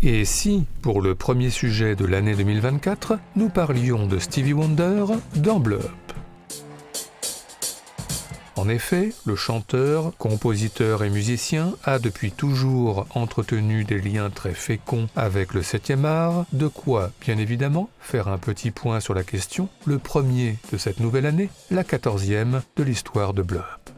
Et si, pour le premier sujet de l'année 2024, nous parlions de Stevie Wonder dans Blow Up? En effet, le chanteur, compositeur et musicien a depuis toujours entretenu des liens très féconds avec le 7e art, de quoi, bien évidemment, faire un petit point sur la question, le premier de cette nouvelle année, la 14e de l'histoire de Blow Up.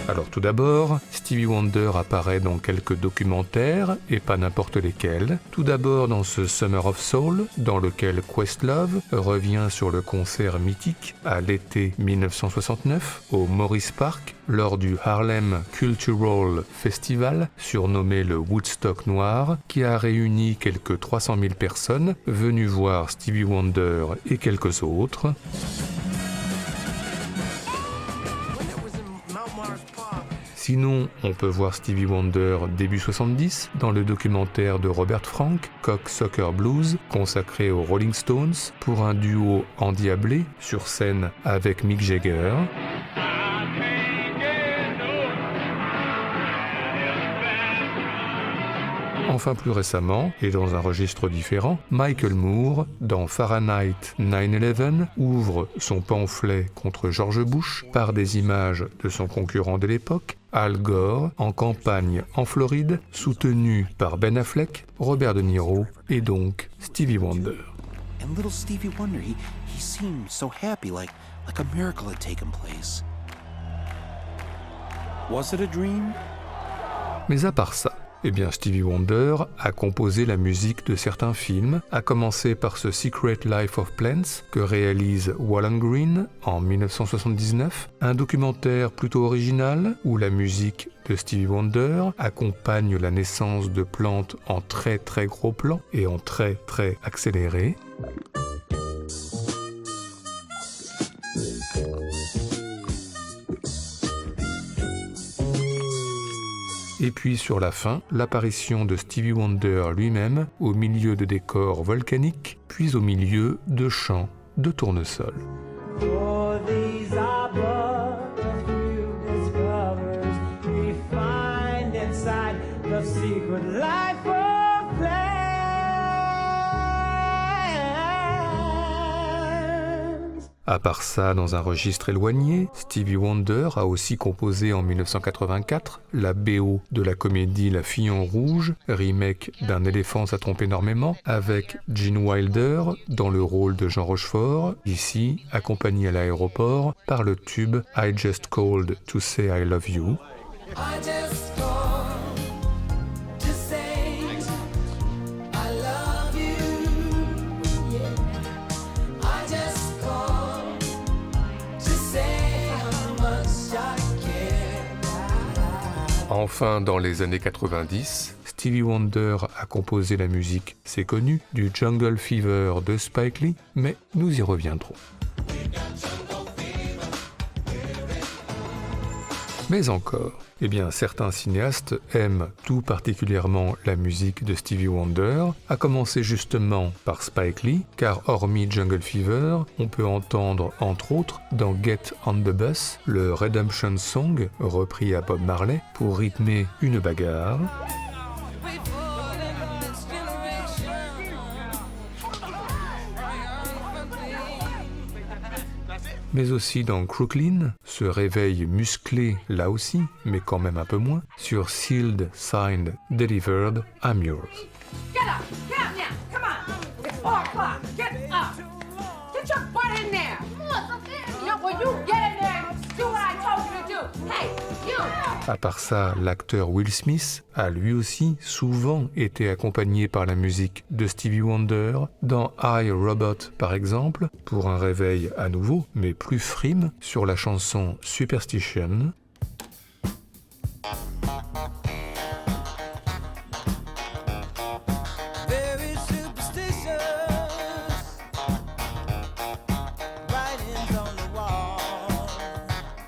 Alors tout d'abord, Stevie Wonder apparaît dans quelques documentaires, et pas n'importe lesquels. Tout d'abord dans ce Summer of Soul, dans lequel Questlove revient sur le concert mythique à l'été 1969 au Morris Park, lors du Harlem Cultural Festival, surnommé le Woodstock Noir, qui a réuni quelques 300 000 personnes venues voir Stevie Wonder et quelques autres. Sinon, on peut voir Stevie Wonder début 70 dans le documentaire de Robert Frank, Cocksucker Blues, consacré aux Rolling Stones, pour un duo endiablé sur scène avec Mick Jagger. Enfin plus récemment, et dans un registre différent, Michael Moore, dans Fahrenheit 9/11, ouvre son pamphlet contre George Bush par des images de son concurrent de l'époque, Al Gore, en campagne en Floride, soutenu par Ben Affleck, Robert De Niro et donc Stevie Wonder. And little Stevie Wonder, he seemed so happy, like a miracle had taken place. Was it a dream? Mais à part ça, eh bien, Stevie Wonder a composé la musique de certains films, à commencer par ce Secret Life of Plants que réalise Wallen Green en 1979, un documentaire plutôt original où la musique de Stevie Wonder accompagne la naissance de plantes en très très gros plan et en très très accéléré. Et puis sur la fin, l'apparition de Stevie Wonder lui-même au milieu de décors volcaniques, puis au milieu de champs de tournesol. À part ça, dans un registre éloigné, Stevie Wonder a aussi composé en 1984 la BO de la comédie La Fille en Rouge, remake d'Un éléphant ça trompe énormément, avec Gene Wilder dans le rôle de Jean Rochefort, ici accompagné à l'aéroport par le tube I Just Called to Say I Love You. Enfin, dans les années 90, Stevie Wonder a composé la musique, c'est connu, du Jungle Fever de Spike Lee, mais nous y reviendrons. Mais encore, eh bien, certains cinéastes aiment tout particulièrement la musique de Stevie Wonder, à commencer justement par Spike Lee, car hormis Jungle Fever, on peut entendre entre autres dans Get on the Bus le Redemption Song, repris à Bob Marley, pour rythmer une bagarre. Mais aussi dans Crooklyn, ce réveil musclé là aussi, mais quand même un peu moins, sur Sealed, Signed, Delivered, I'm Yours. Get up! Get up now! Come on! It's 4 o'clock! Get up! Get your butt in there! No, well, you get in there and do what I told you to do! Hey, you! À part ça, l'acteur Will Smith a lui aussi souvent été accompagné par la musique de Stevie Wonder, dans I, Robot par exemple, pour un réveil à nouveau, mais plus frime, sur la chanson Superstition.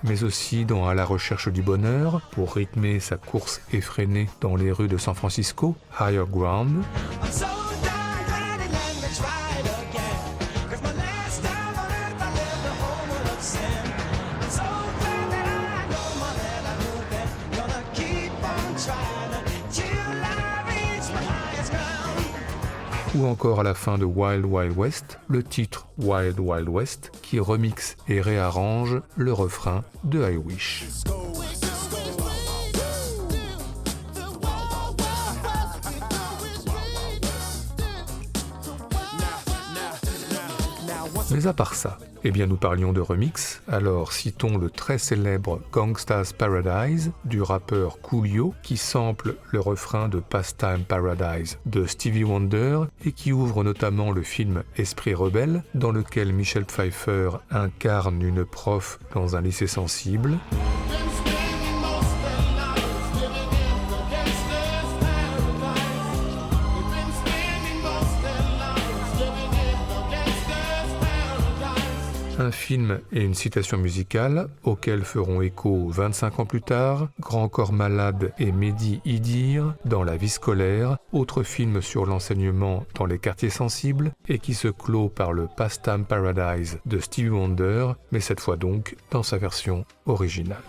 Mais aussi dans À la recherche du bonheur, pour rythmer sa course effrénée dans les rues de San Francisco, Higher Ground. ou encore à la fin de Wild Wild West, le titre Wild Wild West qui remixe et réarrange le refrain de I Wish. Mais à part ça, eh bien nous parlions de remix, alors citons le très célèbre Gangsta's Paradise du rappeur Coolio qui sample le refrain de Pastime Paradise de Stevie Wonder et qui ouvre notamment le film Esprit rebelle dans lequel Michelle Pfeiffer incarne une prof dans un lycée sensible. Un film et une citation musicale auxquels feront écho 25 ans plus tard Grand Corps Malade et Mehdi Idir dans La vie scolaire, autre film sur l'enseignement dans les quartiers sensibles et qui se clôt par le Pastime Paradise de Stevie Wonder, mais cette fois donc dans sa version originale.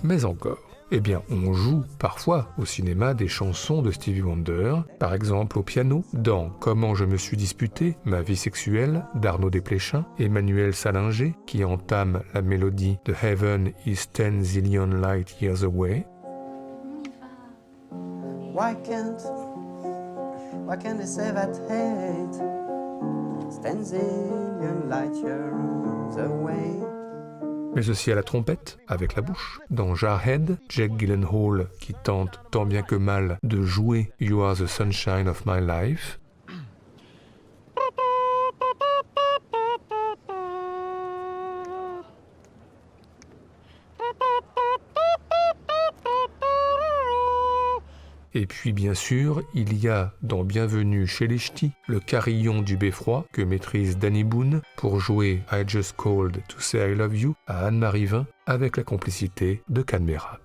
Mais encore, eh bien on joue parfois au cinéma des chansons de Stevie Wonder, par exemple au piano, dans Comment je me suis disputé, ma vie sexuelle d'Arnaud Desplechin, Emmanuel Salinger qui entame la mélodie de Heaven is 10 zillion light years away. Why can't they say that hate is 10 zillion light years away? Mais aussi à la trompette, avec la bouche. Dans Jarhead, Jake Gyllenhaal qui tente tant bien que mal de jouer You Are the Sunshine of My Life. Et puis bien sûr, il y a dans Bienvenue chez les Ch'tis le carillon du beffroi que maîtrise Danny Boone pour jouer I Just Called to Say I Love You à Anne-Marie Vin avec la complicité de Cadmerade.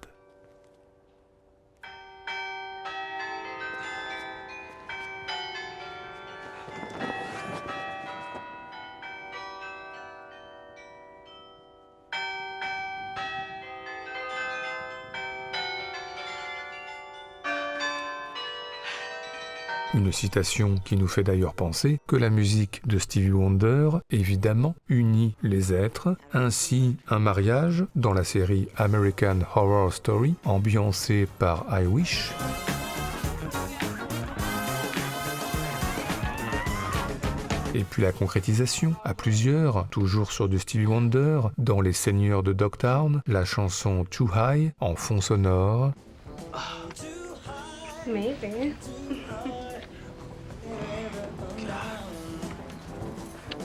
Une citation qui nous fait d'ailleurs penser que la musique de Stevie Wonder, évidemment, unit les êtres, ainsi un mariage dans la série American Horror Story, ambiancée par I Wish. Et puis la concrétisation, à plusieurs, toujours sur du Stevie Wonder, dans Les Seigneurs de Dogtown, la chanson Too High, en fond sonore. Maybe.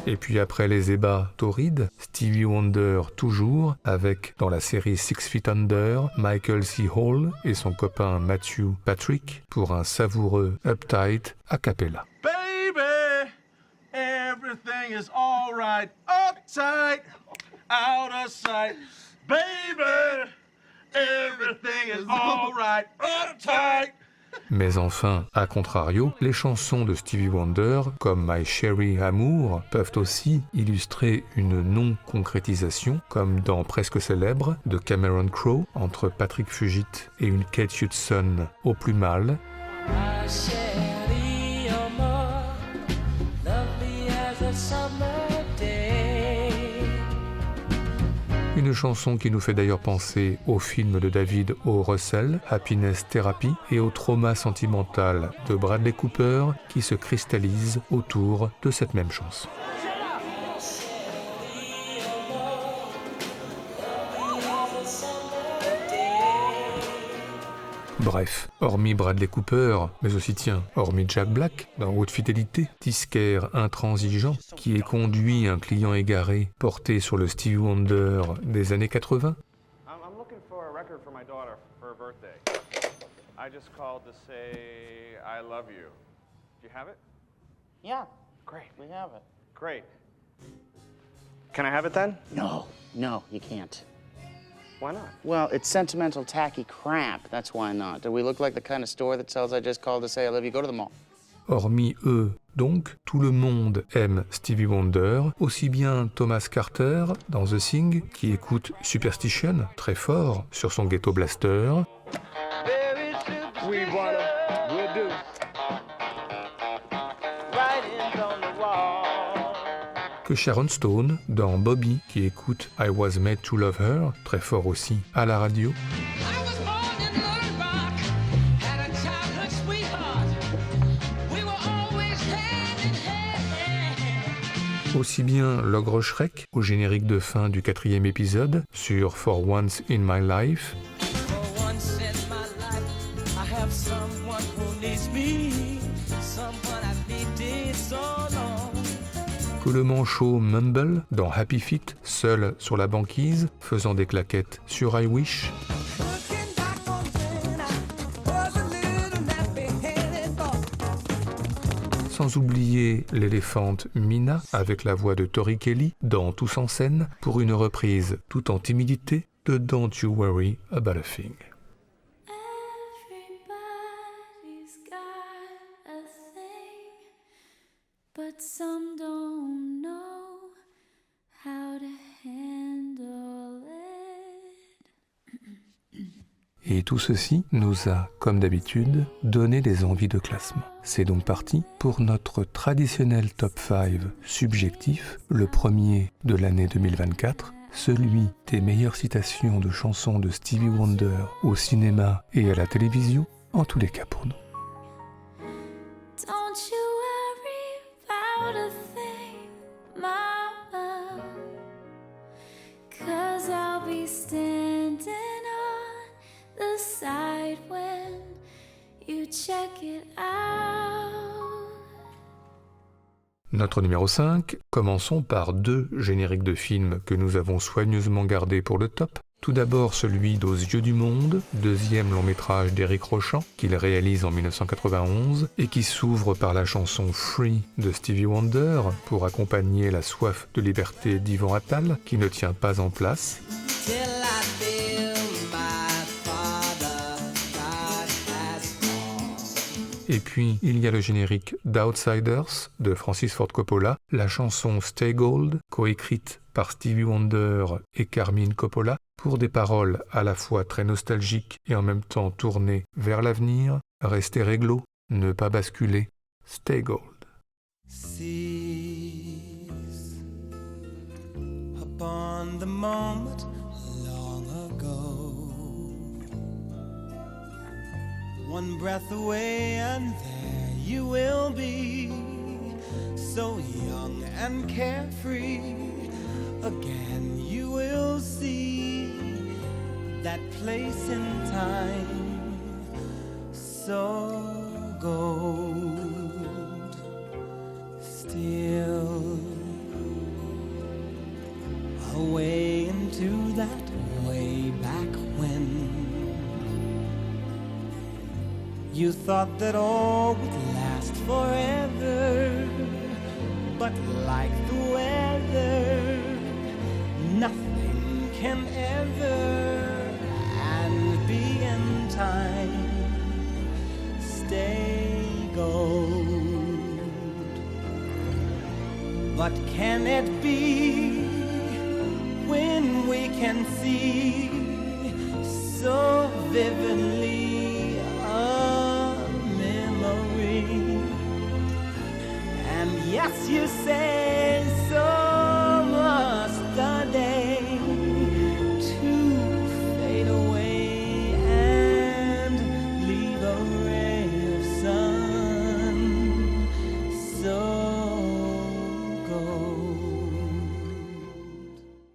Et puis après les ébats torrides, Stevie Wonder toujours, avec dans la série Six Feet Under, Michael C. Hall et son copain Matthew Patrick pour un savoureux Uptight a cappella. Baby, everything is all right. Uptight, out of sight. Baby, everything is all right. Uptight. Mais enfin, à contrario, les chansons de Stevie Wonder, comme My Sherry Amour, peuvent aussi illustrer une non-concrétisation, comme dans Presque Célèbre, de Cameron Crowe, entre Patrick Fugit et une Kate Hudson au plus mal. Une chanson qui nous fait d'ailleurs penser au film de David O. Russell, Happiness Therapy, et au trauma sentimental de Bradley Cooper qui se cristallise autour de cette même chanson. Bref, hormis Bradley Cooper, mais aussi hormis Jack Black, dans Haute Fidélité, disquaire intransigeant, qui est conduit un client égaré porté sur le Stevie Wonder des années 80. I'm looking for a record for my daughter for her birthday. I just called to say I love you. Do you have it? Yeah, Great. we have it. Great. Can I have it then? No, you can't. Why not? Well, it's sentimental, tacky crap. That's why not. Do we look like the kind of store that sells I just called to say I love you? Go to the mall. Hormis eux, donc, tout le monde aime Stevie Wonder, aussi bien Thomas Carter dans The Thing, qui écoute Superstition très fort sur son Ghetto Blaster, que Sharon Stone dans Bobby, qui écoute I Was Made to Love Her très fort aussi à la radio. Aussi bien l'ogre Shrek au générique de fin du 4e épisode sur For Once in My Life, que le manchot Mumble dans Happy Feet, seul sur la banquise, faisant des claquettes sur I Wish. Sans oublier l'éléphante Mina avec la voix de Tori Kelly dans Tous en scène pour une reprise tout en timidité de Don't You Worry About a Thing. Everybody's got a thing, but some don't know how to handle it. Et tout ceci nous a, comme d'habitude, donné des envies de classement. C'est donc parti pour notre traditionnel top 5 subjectif, le premier de l'année 2024, celui des meilleures citations de chansons de Stevie Wonder au cinéma et à la télévision, en tous les cas pour nous. Don't you worry about a thing, Mama, 'cause I'll be standing on the side when you check it out. Notre numéro 5, commençons par 2 génériques de films que nous avons soigneusement gardés pour le top. Tout d'abord celui d'Aux yeux du monde, deuxième long métrage d'Éric Rochant, qu'il réalise en 1991 et qui s'ouvre par la chanson Free de Stevie Wonder pour accompagner la soif de liberté d'Yvan Attal qui ne tient pas en place. Et puis, il y a le générique d'Outsiders de Francis Ford Coppola, la chanson Stay Gold, coécrite par Stevie Wonder et Carmine Coppola, pour des paroles à la fois très nostalgiques et en même temps tournées vers l'avenir. Restez réglo, ne pas basculer, Stay Gold. Seize upon the moment long ago. One breath away and there you will be, so young and carefree. Again you will see that place in time, so gold. Still away into that way back when you thought that all would last forever, but like the weather, nothing can ever, and be in time, stay gold. But can it be when we can see so vividly a memory? And yes, you say so must the day to fade away and leave a ray of sun, so gold.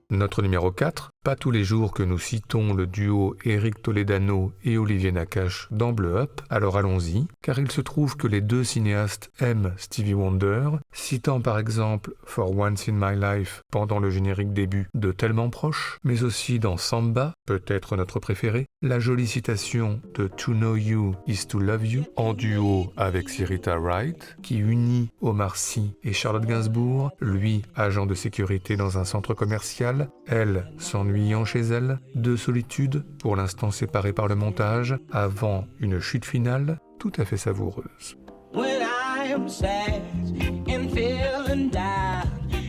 Notre numéro 4, pas tous les jours que nous citons le duo Eric Toledano et Olivier Nakache dans Bleu Up, alors allons-y, car il se trouve que les deux cinéastes aiment Stevie Wonder, citant par exemple For Once in My Life pendant le générique début de Tellement Proche, mais aussi dans Samba, peut-être notre préféré, la jolie citation de To Know You is to Love You, en duo avec Syreeta Wright, qui unit Omar Sy et Charlotte Gainsbourg, lui agent de sécurité dans un centre commercial, elle s'ennuyant chez elle, deux solitudes, pour l'instant séparées par le montage, avant une chute finale tout à fait savoureuse. When I am sad and feeling down,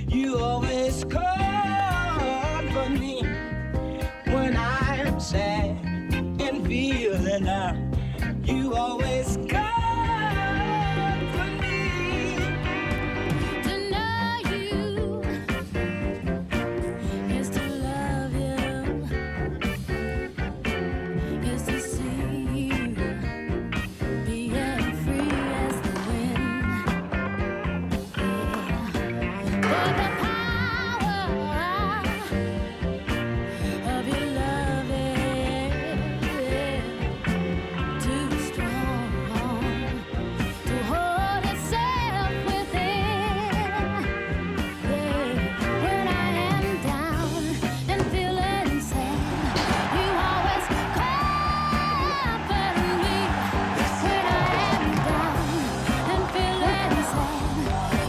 you always comfort me. When I am sad and feeling down, you always comfort me. To know you is to love you, is to see you being free as the wind. But the power of your love is too strong to hold itself within. When I am down and feeling sad, you always comfort me. When I am down and feeling sad,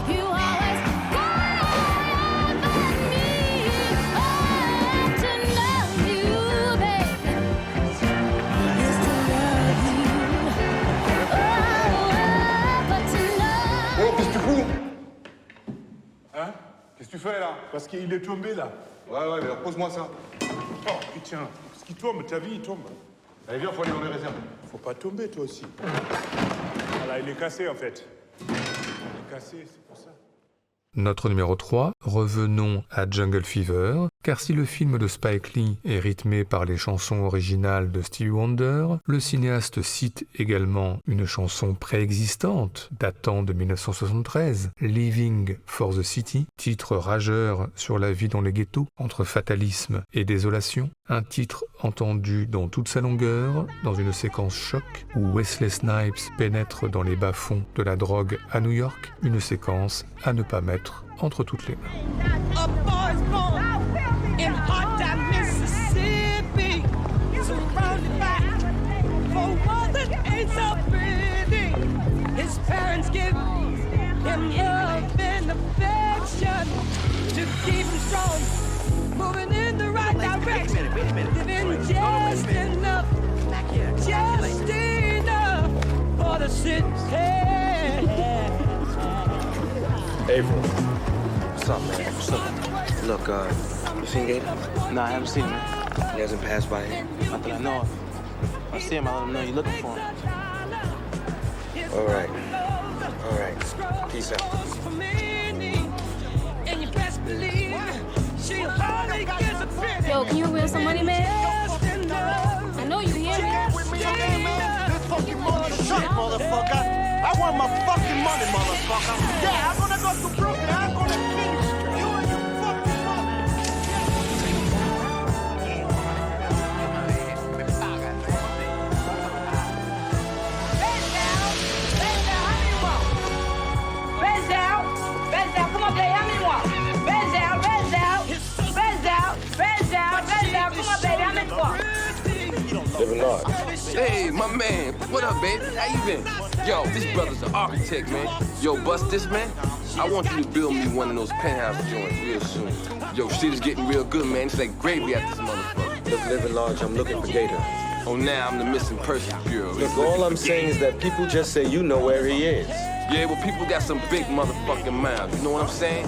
you always comfort me. Oh, to love you, baby, is to love you. Oh, but to love. Oh, qu'est-ce que tu fous? Hein? Qu'est-ce que tu fais là? Parce qu'il est tombé là. Ouais, mais pose-moi ça. Oh putain, parce qu'il tombe, ta vie il tombe. Allez, viens, faut aller dans les réserves. Faut pas tomber toi aussi. Voilà, il est cassé en fait. Il est cassé, c'est pour ça. Notre numéro 3, revenons à Jungle Fever, car si le film de Spike Lee est rythmé par les chansons originales de Stevie Wonder, le cinéaste cite également une chanson préexistante datant de 1973, Living for the City, titre rageur sur la vie dans les ghettos, entre fatalisme et désolation, un titre entendu dans toute sa longueur, dans une séquence choc où Wesley Snipes pénètre dans les bas-fonds de la drogue à New York, une séquence à ne pas mettre entre toutes les mains. A boy's born in hot time, Mississippi, surrounded by for one that ain't so pretty. His parents give him love and affection to keep him strong, moving in the right direction, living just enough for the city. April. What's up, man? What's up? Look, you seen Gator? Nah, I haven't seen him. He hasn't passed by here? Not that I know of. If I see him, I'll let him know you're looking for him. All right. All right. Peace out. Yo, can you wheel some money, man? I know you hear me. This fucking money shit, motherfucker. I want my fucking money, motherfucker. Yeah, I'm gonna go to Brooklyn. I'm gonna kill you. You and your fucking mother. Come on, baby, how many more? Bends out. Come on, baby, how many more? Living large. Hey, my man. What up, baby? How you been? Yo, this brother's an architect, man. Yo, bust this, man. I want you to build me one of those penthouse joints real soon. Yo, shit is getting real good, man. It's like gravy at this motherfucker. Look, Living large, I'm looking for Gator. Oh, now I'm the missing persons bureau. Look, all I'm saying is that people just say you know where he is. Yeah, well, people got some big motherfucking mouths. You know what I'm saying?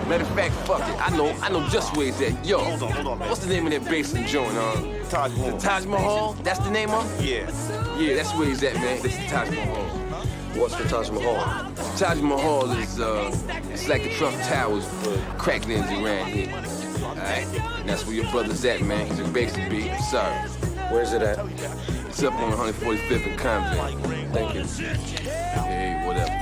Matter of fact, fuck it. I know just where he's at. Yo, hold on. What's the name of that basement joint, Taj Mahal. The Taj Mahal? That's the name of it? Yeah. Yeah, that's where he's at, man. This is Taj Mahal. What's the Taj Mahal? Taj Mahal is, it's like the Trump Towers for crackheads around here. Alright? And that's where your brother's at, man. He's a basic beat. Sorry. Where's it at? It's up on 145th and Convent. Thank you. Hey, whatever.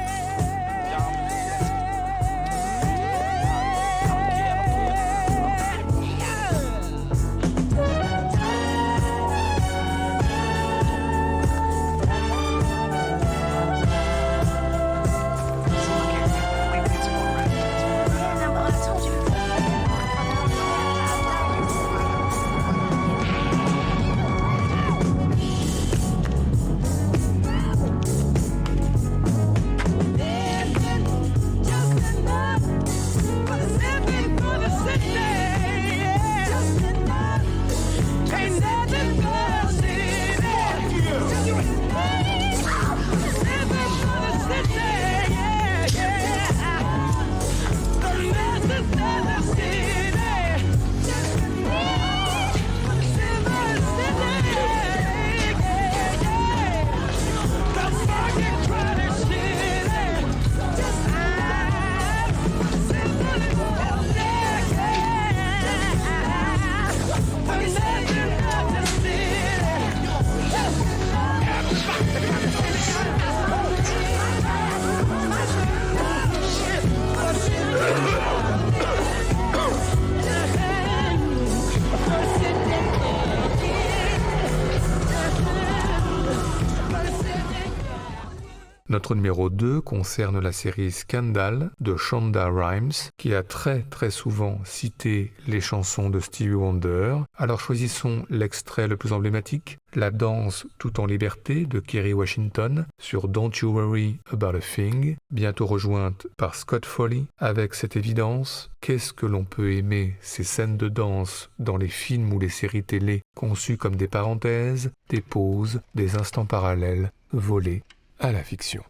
Notre numéro 2 concerne la série Scandal de Shonda Rhimes, qui a très souvent cité les chansons de Stevie Wonder. Alors choisissons l'extrait le plus emblématique, La danse tout en liberté de Kerry Washington sur Don't You Worry About a Thing, bientôt rejointe par Scott Foley avec cette évidence: qu'est-ce que l'on peut aimer ces scènes de danse dans les films ou les séries télé conçues comme des parenthèses, des pauses, des instants parallèles volés à la fiction.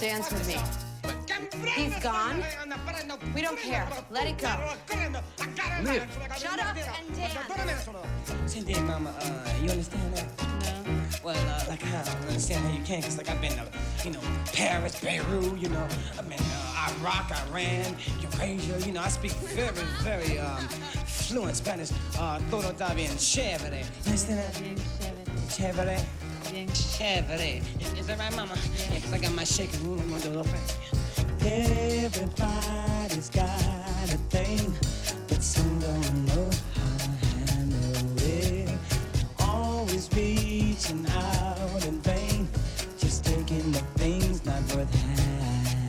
Dance with me. He's gone. We don't care. Let it go. Liv. Shut up and dance. Cindy, Mama, you understand that? No. Well, like, I don't understand how you can, because, like, I've been to, Paris, Beirut, I've been Iraq, Iran, Eurasia, I speak very fluent Spanish. Todo está bien chévere. You understand that? Chévere. Chévere. Is that right, Mama? Yeah, because I got my shaking room. I'm going to do a little thing. Everybody's got a thing, but some don't know how to handle it. Always reaching out in vain, just taking the things not worth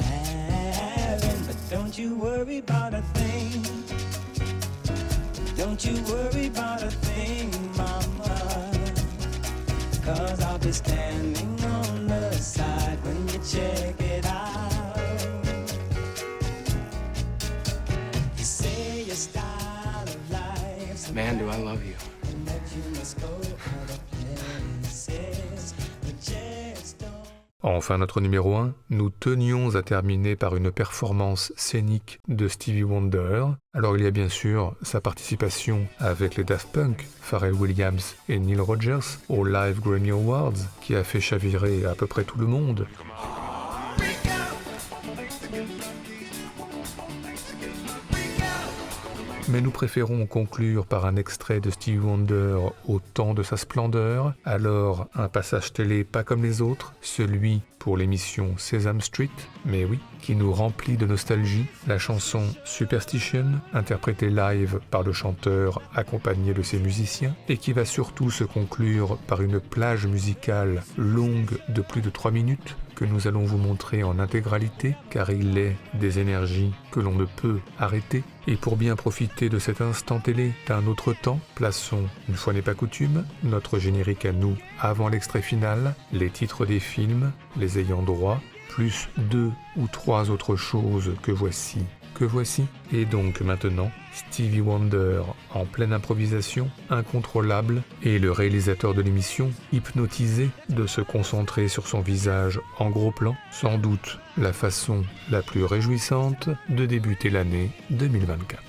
having. But don't you worry about a thing. Don't you worry about a thing, Mama. 'Cause I'll be standing on the side when you check it out. You say your style of life, Man, do I love you. and that you must go other places, but just don't. Enfin, notre numéro 1, nous tenions à terminer par une performance scénique de Stevie Wonder. Alors il y a bien sûr sa participation avec les Daft Punk, Pharrell Williams et Neil Rogers, aux Live Grammy Awards, qui a fait chavirer à peu près tout le monde. Mais nous préférons conclure par un extrait de Stevie Wonder au temps de sa splendeur, alors un passage télé pas comme les autres, celui pour l'émission Sesame Street, mais oui, qui nous remplit de nostalgie, la chanson Superstition, interprétée live par le chanteur accompagné de ses musiciens, et qui va surtout se conclure par une plage musicale longue de plus de 3 minutes, que nous allons vous montrer en intégralité, car il est des énergies que l'on ne peut arrêter. Et pour bien profiter de cet instant télé d'un autre temps, plaçons, une fois n'est pas coutume, notre générique à nous avant l'extrait final, les titres des films, les ayants droit, plus 2 ou 3 autres choses que voici. Et donc maintenant, Stevie Wonder en pleine improvisation, incontrôlable, et le réalisateur de l'émission, hypnotisé de se concentrer sur son visage en gros plan, sans doute la façon la plus réjouissante de débuter l'année 2024.